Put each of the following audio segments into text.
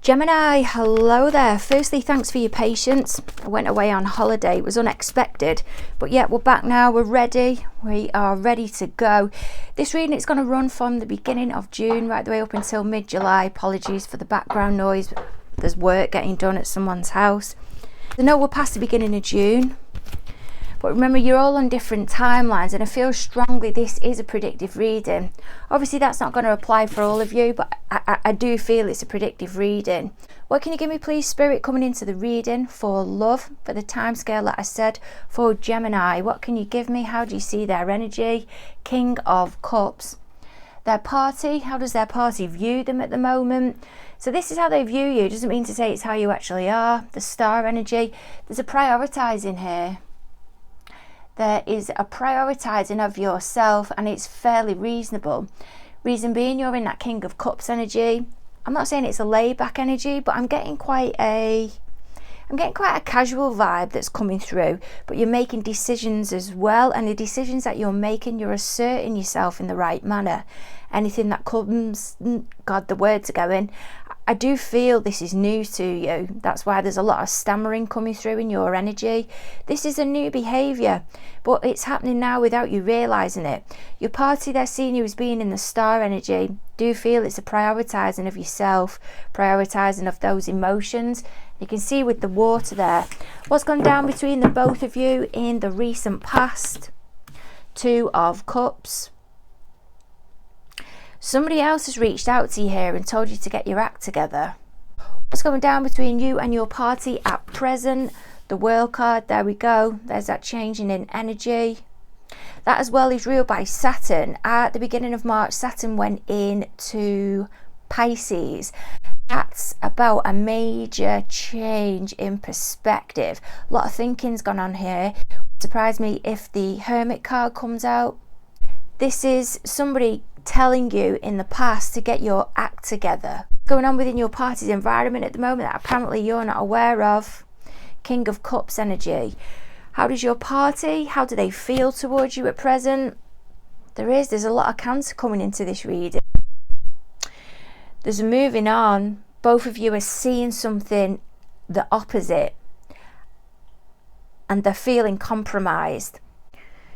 Gemini, hello there. Firstly, thanks for your patience. I went away on holiday. It was unexpected, but yeah, we're back now. We're ready. We are ready to go. This reading is going to run from the beginning of June right the way up until mid-July. Apologies for the background noise. There's work getting done at someone's house. I know we're past the beginning of June, but remember, you're all on different timelines, and I feel strongly this is a predictive reading. Obviously, that's not going to apply for all of you, but I do feel it's a predictive reading. What can you give me, please, Spirit, coming into the reading for love, for the time scale that I said, for Gemini? What can you give me? How do you see their energy? King of Cups. Their party, how does their party view them at the moment? So this is how they view you. Doesn't mean to say it's how you actually are. The star energy, there's a prioritizing here. There is a prioritizing of yourself, and it's fairly reasonable. Reason being, you're in that King of Cups energy. I'm not saying it's a laid back energy, but I'm getting quite a casual vibe that's coming through. But you're making decisions as well, and the decisions that you're making, you're asserting yourself in the right manner. Anything that comes, God, the words are going. I do feel this is new to you. That's why there's a lot of stammering coming through in your energy. This is a new behaviour, but it's happening now without you realising it. Your party, they're seeing you as being in the star energy. Do feel it's a prioritising of yourself, prioritising of those emotions. You can see with the water there, what's gone down between the both of you in the recent past. Two of Cups. Somebody else has reached out to you here and told you to get your act together. What's going down between you and your party at present? The World card, there we go. There's that changing in energy. That as well is ruled by Saturn. At the beginning of March, Saturn went into Pisces. That's about a major change in perspective. A lot of thinking's gone on here. Surprise me if the Hermit card comes out. This is somebody telling you in the past to get your act together. Going on within your party's environment at the moment that apparently you're not aware of. King of Cups energy. How does your party, how do they feel towards you at present? There's a lot of Cancer coming into this reading. There's a moving on. Both of you are seeing something the opposite, and they're feeling compromised.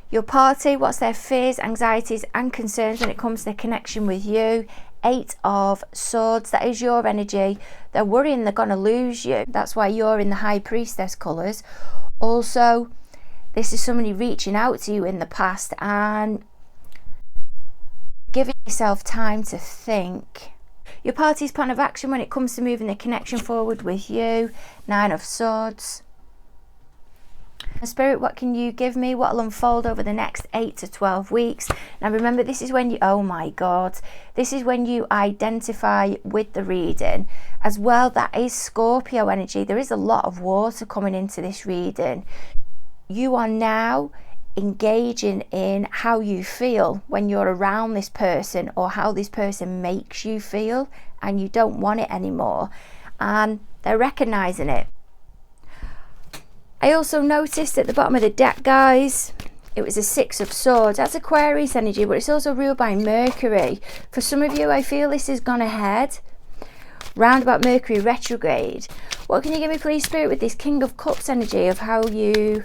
Your party, what's their fears, anxieties and concerns when it comes to their connection with you? Eight of Swords, that is your energy. They're worrying they're going to lose you. That's why you're in the High Priestess colours. Also, this is somebody reaching out to you in the past and giving yourself time to think. Your party's plan of action when it comes to moving the connection forward with you. Nine of Swords. Spirit, what can you give me? What will unfold over the next 8 to 12 weeks? Now remember, this is when you, oh my God, this is when you identify with the reading. As well, that is Scorpio energy. There is a lot of water coming into this reading. You are now engaging in how you feel when you're around this person, or how this person makes you feel, and you don't want it anymore. And they're recognizing it. I also noticed at the bottom of the deck, guys, it was a Six of Swords. That's Aquarius energy, but it's also ruled by Mercury. For some of you, I feel this has gone ahead. Round about Mercury retrograde. What can you give me, please, Spirit, with this King of Cups energy of how you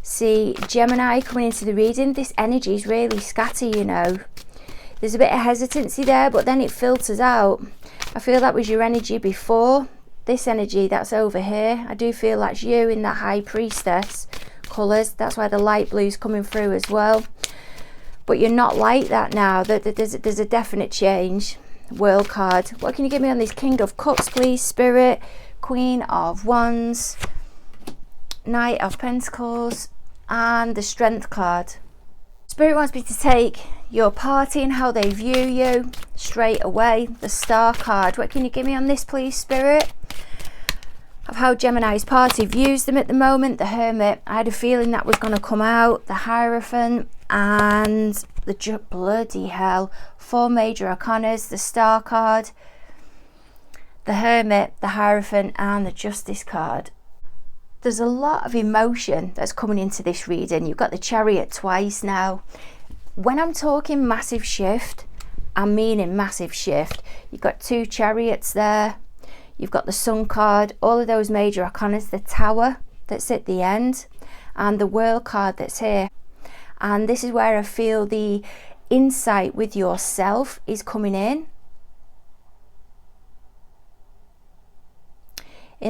see Gemini coming into the reading? This energy is really scatty, you know. There's a bit of hesitancy there, but then it filters out. I feel that was your energy before. This energy that's over here, I do feel that's you in that High Priestess colours. That's why the light blue's coming through as well. But you're not like that now. There's a definite change. World card. What can you give me on this King of Cups, please, Spirit? Queen of Wands, Knight of Pentacles, and the Strength card. Spirit wants me to take your party and how they view you straight away. The Star card. What can you give me on this, please, Spirit? Of how Gemini's party views them at the moment. The Hermit. I had a feeling that was going to come out. The Hierophant and the bloody hell. Four major arcanas. The Star card, the Hermit, the Hierophant, and the Justice card. There's a lot of emotion that's coming into this reading. You've got the Chariot twice now. When I'm talking massive shift, I'm meaning massive shift. You've got two chariots there. You've got the Sun card, all of those major arcanas, the Tower that's at the end, and the World card that's here. And this is where I feel the insight with yourself is coming in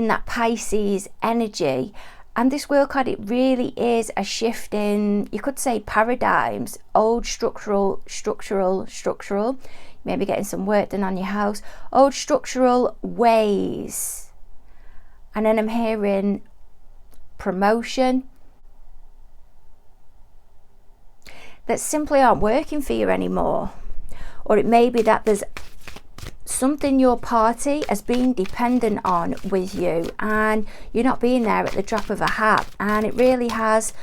that Pisces energy. And this World card, it really is a shift in, you could say, paradigms, old structural, maybe getting some work done on your house, old structural ways. And then I'm hearing promotion that simply aren't working for you anymore. Or it may be that there's something your party has been dependent on with you, and you're not being there at the drop of a hat. And it really has,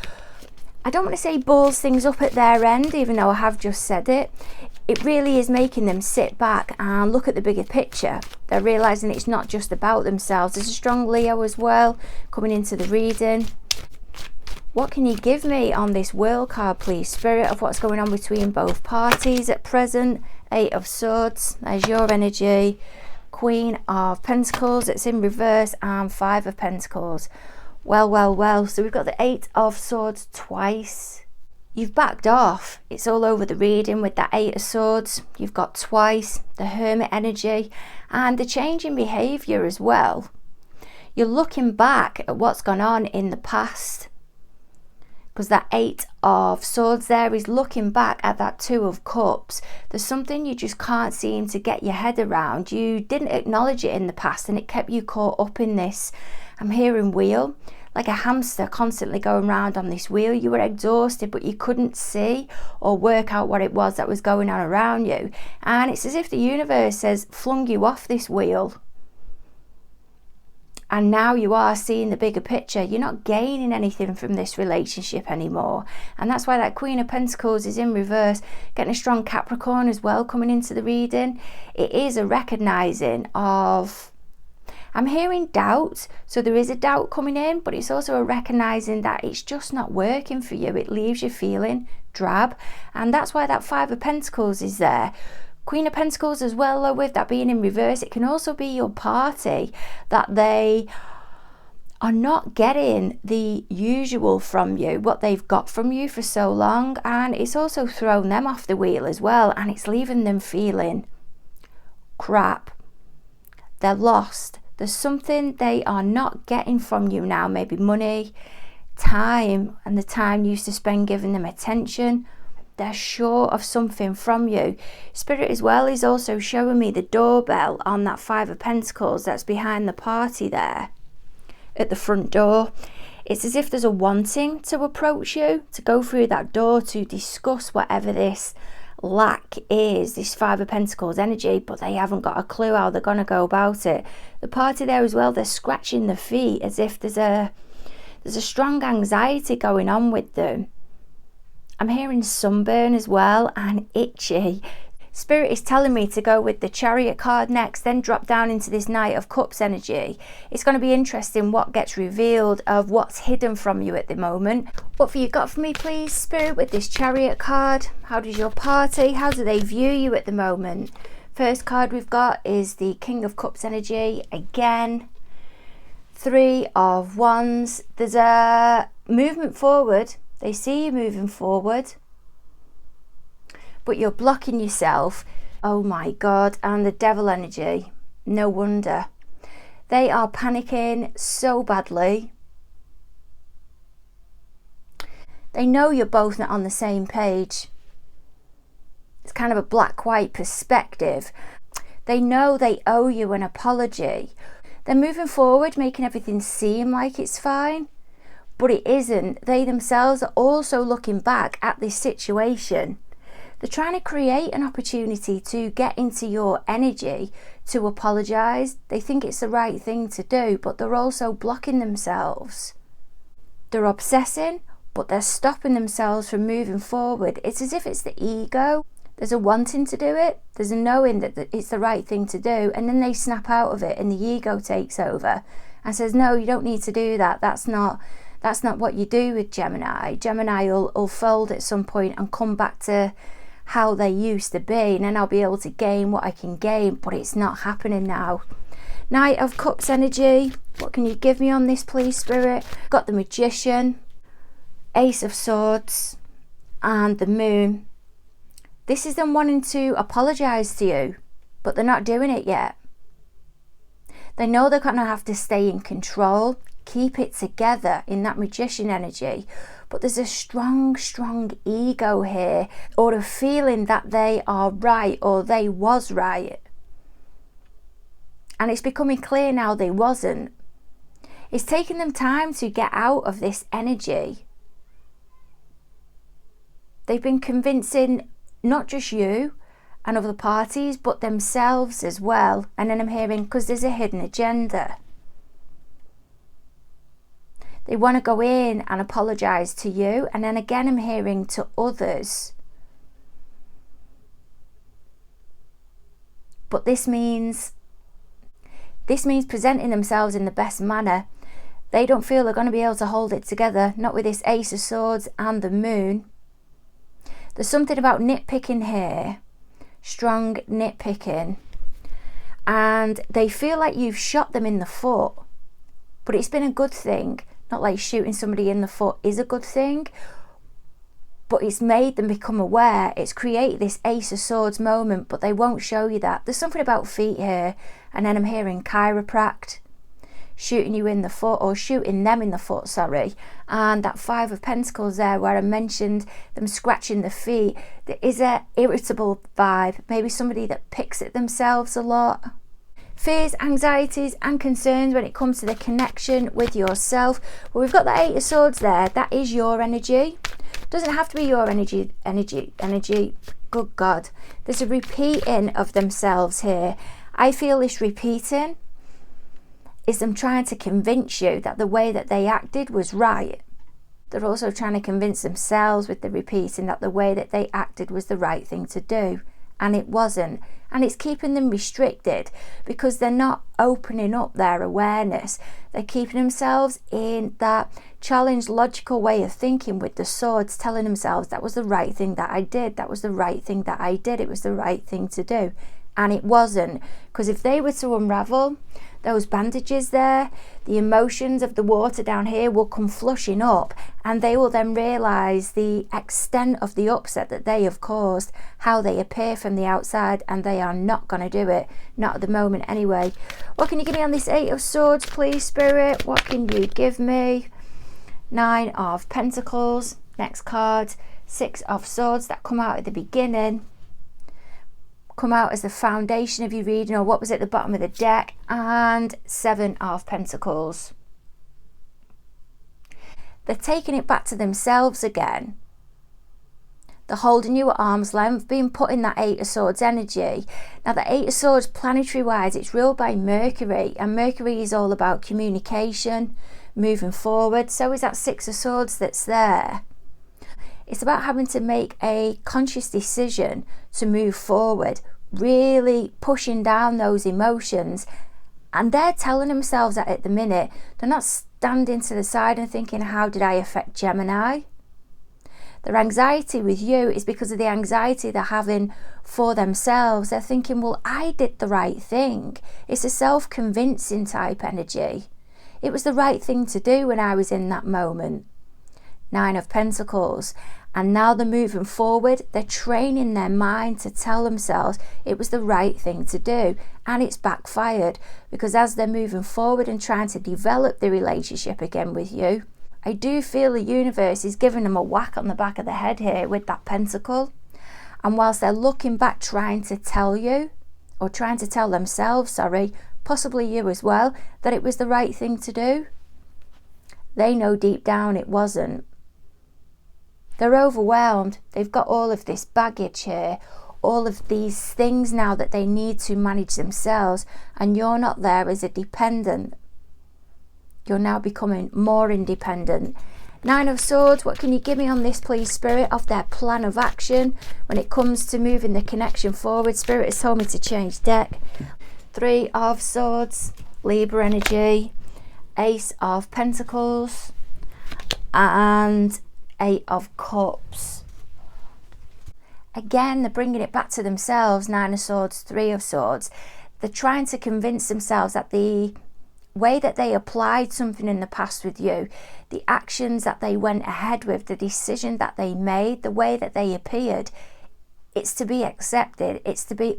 I don't want to say balls things up at their end, even though I have just said it. It really is making them sit back and look at the bigger picture. They're realizing it's not just about themselves. There's a strong Leo as well coming into the reading. What can you give me on this World card, please, Spirit, of what's going on between both parties at present? 8 of Swords, there's your energy. Queen of Pentacles, it's in reverse, and 5 of Pentacles. Well. So we've got the 8 of Swords twice. You've backed off. It's all over the reading with that 8 of Swords. You've got twice the Hermit energy and the change in behaviour as well. You're looking back at what's gone on in the past, because that 8 of Swords there is looking back at that 2 of Cups. There's something you just can't seem to get your head around. You didn't acknowledge it in the past and it kept you caught up in this, I'm hearing, wheel, like a hamster constantly going round on this wheel. You were exhausted, but you couldn't see or work out what it was that was going on around you. And it's as if the universe has flung you off this wheel. And now you are seeing the bigger picture. You're not gaining anything from this relationship anymore. And that's why that Queen of Pentacles is in reverse, getting a strong Capricorn as well coming into the reading. It is a recognizing of, I'm hearing doubt. So there is a doubt coming in, but it's also a recognizing that it's just not working for you. It leaves you feeling drab. And that's why that 5 of Pentacles is there. Queen of Pentacles as well, though, with that being in reverse, it can also be your party, that they are not getting the usual from you, what they've got from you for so long, and it's also thrown them off the wheel as well, and it's leaving them feeling crap. They're lost. There's something they are not getting from you now, maybe money, time, and the time you used to spend giving them attention. They're short of something from you. Spirit as well is also showing me the doorbell on that 5 of Pentacles that's behind the party there at the front door. It's as if there's a wanting to approach you, to go through that door to discuss whatever this lack is, this 5 of Pentacles energy, but they haven't got a clue how they're going to go about it. The party there as well, they're scratching their feet as if there's a strong anxiety going on with them. I'm hearing sunburn as well and itchy. Spirit is telling me to go with the Chariot card next, then drop down into this Knight of Cups energy. It's going to be interesting what gets revealed of what's hidden from you at the moment. What have you got for me, please, Spirit, with this Chariot card? How does your party, how do they view you at the moment? First card we've got is the King of Cups energy. Again, 3 of Wands. There's a movement forward. They see you moving forward, but you're blocking yourself. Oh my God, and the Devil energy. No wonder. They are panicking so badly. They know you're both not on the same page. It's kind of a black-white perspective. They know they owe you an apology. They're moving forward, making everything seem like it's fine. But it isn't. They themselves are also looking back at this situation. They're trying to create an opportunity to get into your energy, to apologise. They think it's the right thing to do, but they're also blocking themselves. They're obsessing, but they're stopping themselves from moving forward. It's as if it's the ego. There's a wanting to do it. There's a knowing that it's the right thing to do. And then they snap out of it and the ego takes over and says, no, you don't need to do that. That's not what you do with Gemini. Gemini will fold at some point and come back to how they used to be, and then I'll be able to gain what I can gain, but it's not happening now. Knight of Cups energy. What can you give me on this, please, Spirit? Got the Magician, Ace of Swords, and the Moon. This is them wanting to apologise to you, but they're not doing it yet. They know they're going to have to stay in control, keep it together in that Magician energy, but there's a strong ego here, or a feeling that they are right, or they was right. And it's becoming clear now they wasn't. It's taken them time to get out of this energy. They've been convincing not just you and other parties, but themselves as well. And then I'm hearing, because there's a hidden agenda. They want to go in and apologise to you. And then again, I'm hearing to others. But this means presenting themselves in the best manner. They don't feel they're going to be able to hold it together, not with this Ace of Swords and the Moon. There's something about nitpicking here, strong nitpicking, and they feel like you've shot them in the foot, but it's been a good thing. Not like shooting somebody in the foot is a good thing, but it's made them become aware. It's created this Ace of Swords moment, but they won't show you that. There's something about feet here, and then I'm hearing chiropract, shooting you in the foot, or shooting them in the foot, sorry. And that Five of Pentacles there, where I mentioned them scratching the feet, there is a irritable vibe, maybe somebody that picks at themselves a lot. Fears, anxieties and concerns when it comes to the connection with yourself. Well, we've got the Eight of Swords there. That is your energy. Doesn't have to be your energy. Good God. There's a repeating of themselves here. I feel this repeating is them trying to convince you that the way that they acted was right. They're also trying to convince themselves with the repeating that the way that they acted was the right thing to do, and it wasn't. And it's keeping them restricted because they're not opening up their awareness. They're keeping themselves in that challenged, logical way of thinking with the swords, telling themselves that was the right thing that I did, that was the right thing that I did, it was the right thing to do. And it wasn't, because if they were to unravel those bandages there, the emotions of the water down here will come flushing up, and they will then realise the extent of the upset that they have caused, how they appear from the outside, and they are not going to do it, not at the moment anyway. What can you give me on this Eight of Swords, please, Spirit? What can you give me? Nine of Pentacles, next card, Six of Swords that come out at the beginning, come out as the foundation of your reading, or what was at the bottom of the deck, and Seven of Pentacles. They're taking it back to themselves again. They're holding you at arm's length, being put in that Eight of Swords energy. Now the Eight of Swords, planetary wise, it's ruled by Mercury, and Mercury is all about communication, moving forward. So is that Six of Swords that's there. It's about having to make a conscious decision to move forward, really pushing down those emotions. And they're telling themselves that at the minute, they're not standing to the side and thinking, how did I affect Gemini? Their anxiety with you is because of the anxiety they're having for themselves. They're thinking, well, I did the right thing. It's a self-convincing type energy. It was the right thing to do when I was in that moment. Nine of Pentacles. And now they're moving forward. They're training their mind to tell themselves it was the right thing to do. And it's backfired, because as they're moving forward and trying to develop the relationship again with you, I do feel the universe is giving them a whack on the back of the head here with that pentacle. And whilst they're looking back trying to tell you, or trying to tell themselves, sorry, possibly you as well, that it was the right thing to do, they know deep down it wasn't. They're overwhelmed. They've got all of this baggage here, all of these things now that they need to manage themselves, and you're not there as a dependent. You're now becoming more independent. Nine of Swords, what can you give me on this, please, Spirit, of their plan of action when it comes to moving the connection forward? Spirit has told me to change deck. Three of Swords, Libra energy, Ace of Pentacles, and Eight of Cups. Again, they're bringing it back to themselves. Nine of Swords, Three of Swords. They're trying to convince themselves that the way that they applied something in the past with you, the actions that they went ahead with, the decision that they made, the way that they appeared, it's to be accepted, it's to be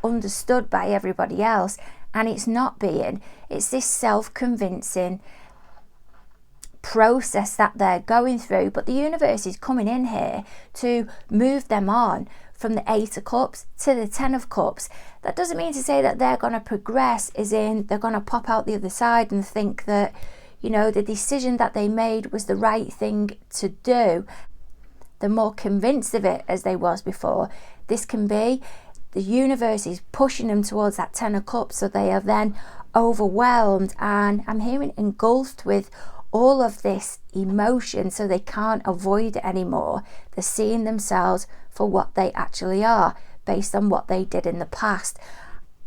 understood by everybody else, and it's not being. It's this self-convincing process that they're going through, but the universe is coming in here to move them on from the 8 of Cups to the 10 of Cups. That doesn't mean to say that they're going to progress, as in they're going to pop out the other side and think that, you know, the decision that they made was the right thing to do. They're more convinced of it as they was before. This can be the universe is pushing them towards that 10 of Cups, so they are then overwhelmed, and I'm hearing engulfed with all of this emotion, so they can't avoid it anymore. They're seeing themselves for what they actually are, based on what they did in the past.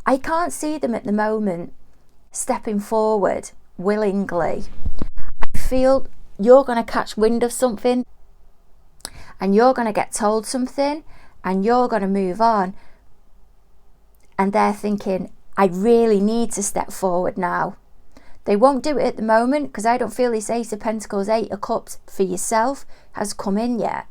I can't see them at the moment stepping forward willingly. I feel you're going to catch wind of something, and you're going to get told something, and you're going to move on, and they're thinking, I really need to step forward now. They won't do it at the moment, because I don't feel this 8 of Pentacles, 8 of Cups for yourself has come in yet.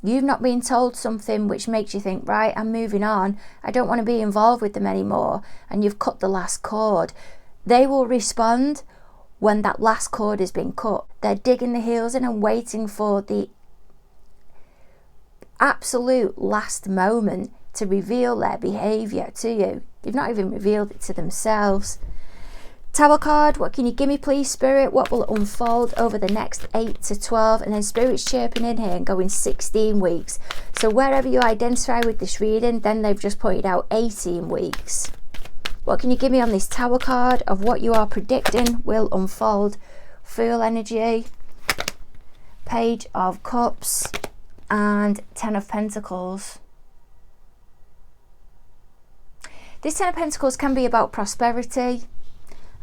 You've not been told something which makes you think, right, I'm moving on, I don't want to be involved with them anymore, and you've cut the last cord. They will respond when that last cord has been cut. They're digging their heels in and waiting for the absolute last moment to reveal their behaviour to you. They've not even revealed it to themselves. Tower card, what can you give me please, Spirit? What will unfold over the next 8 to 12? And then Spirit's chirping in here and going 16 weeks. So wherever you identify with this reading, then they've just pointed out 18 weeks. What can you give me on this Tower card of what you are predicting will unfold? Fool energy, Page of Cups, and 10 of Pentacles. This 10 of Pentacles can be about prosperity.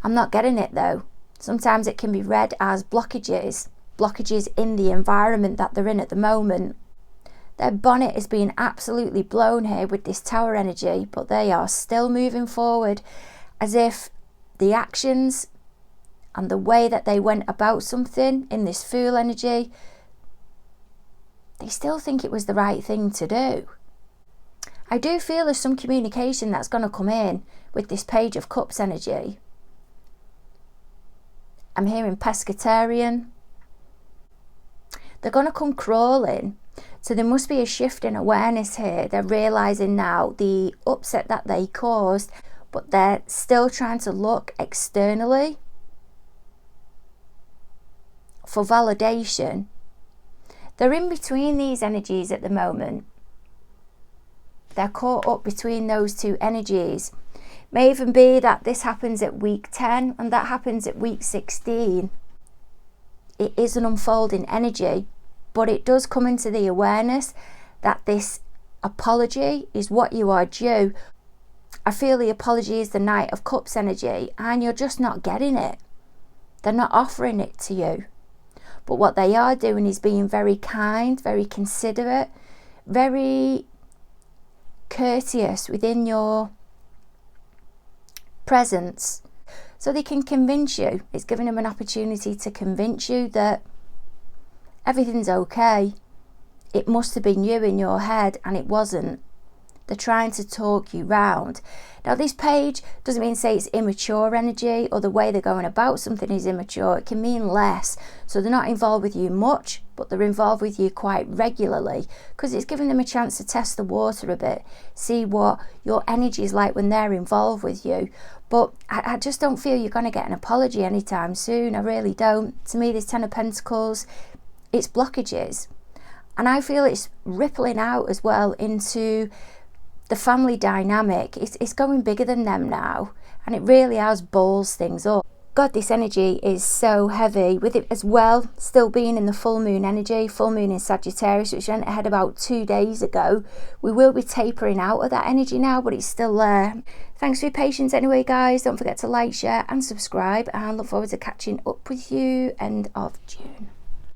I'm not getting it though. Sometimes it can be read as blockages in the environment that they're in at the moment. Their bonnet is being absolutely blown here with this Tower energy, but they are still moving forward, as if the actions and the way that they went about something in this Fool energy, they still think it was the right thing to do. I do feel there's some communication that's going to come in with this Page of Cups energy. I'm hearing pescatarian. They're going to come crawling. So there must be a shift in awareness here. They're realising now the upset that they caused, but they're still trying to look externally for validation. They're in between these energies at the moment. They're caught up between those two energies. May even be that this happens at week 10 and that happens at week 16. It is an unfolding energy, but it does come into the awareness that this apology is what you are due. I feel the apology is the Knight of Cups energy, and you're just not getting it. They're not offering it to you. But what they are doing is being very kind, very considerate, very courteous within your presence, so they can convince you. It's giving them an opportunity to convince you that everything's okay. It must have been you in your head, and it wasn't. They're trying to talk you round. Now this page doesn't mean to say it's immature energy or the way they're going about something is immature. It can mean less. So they're not involved with you much, but they're involved with you quite regularly, because it's giving them a chance to test the water a bit, see what your energy is like when they're involved with you. But I just don't feel you're going to get an apology anytime soon. I really don't. To me, this 10 of Pentacles, it's blockages. And I feel it's rippling out as well into the family dynamic. It's going bigger than them now, and it really has balls things up. God, this energy is so heavy, with it as well still being in the full moon energy, full moon in Sagittarius, which went ahead about 2 days ago. We will be tapering out of that energy now, but it's still there. Thanks for your patience anyway, guys. Don't forget to like, share and subscribe, and look forward to catching up with you end of June.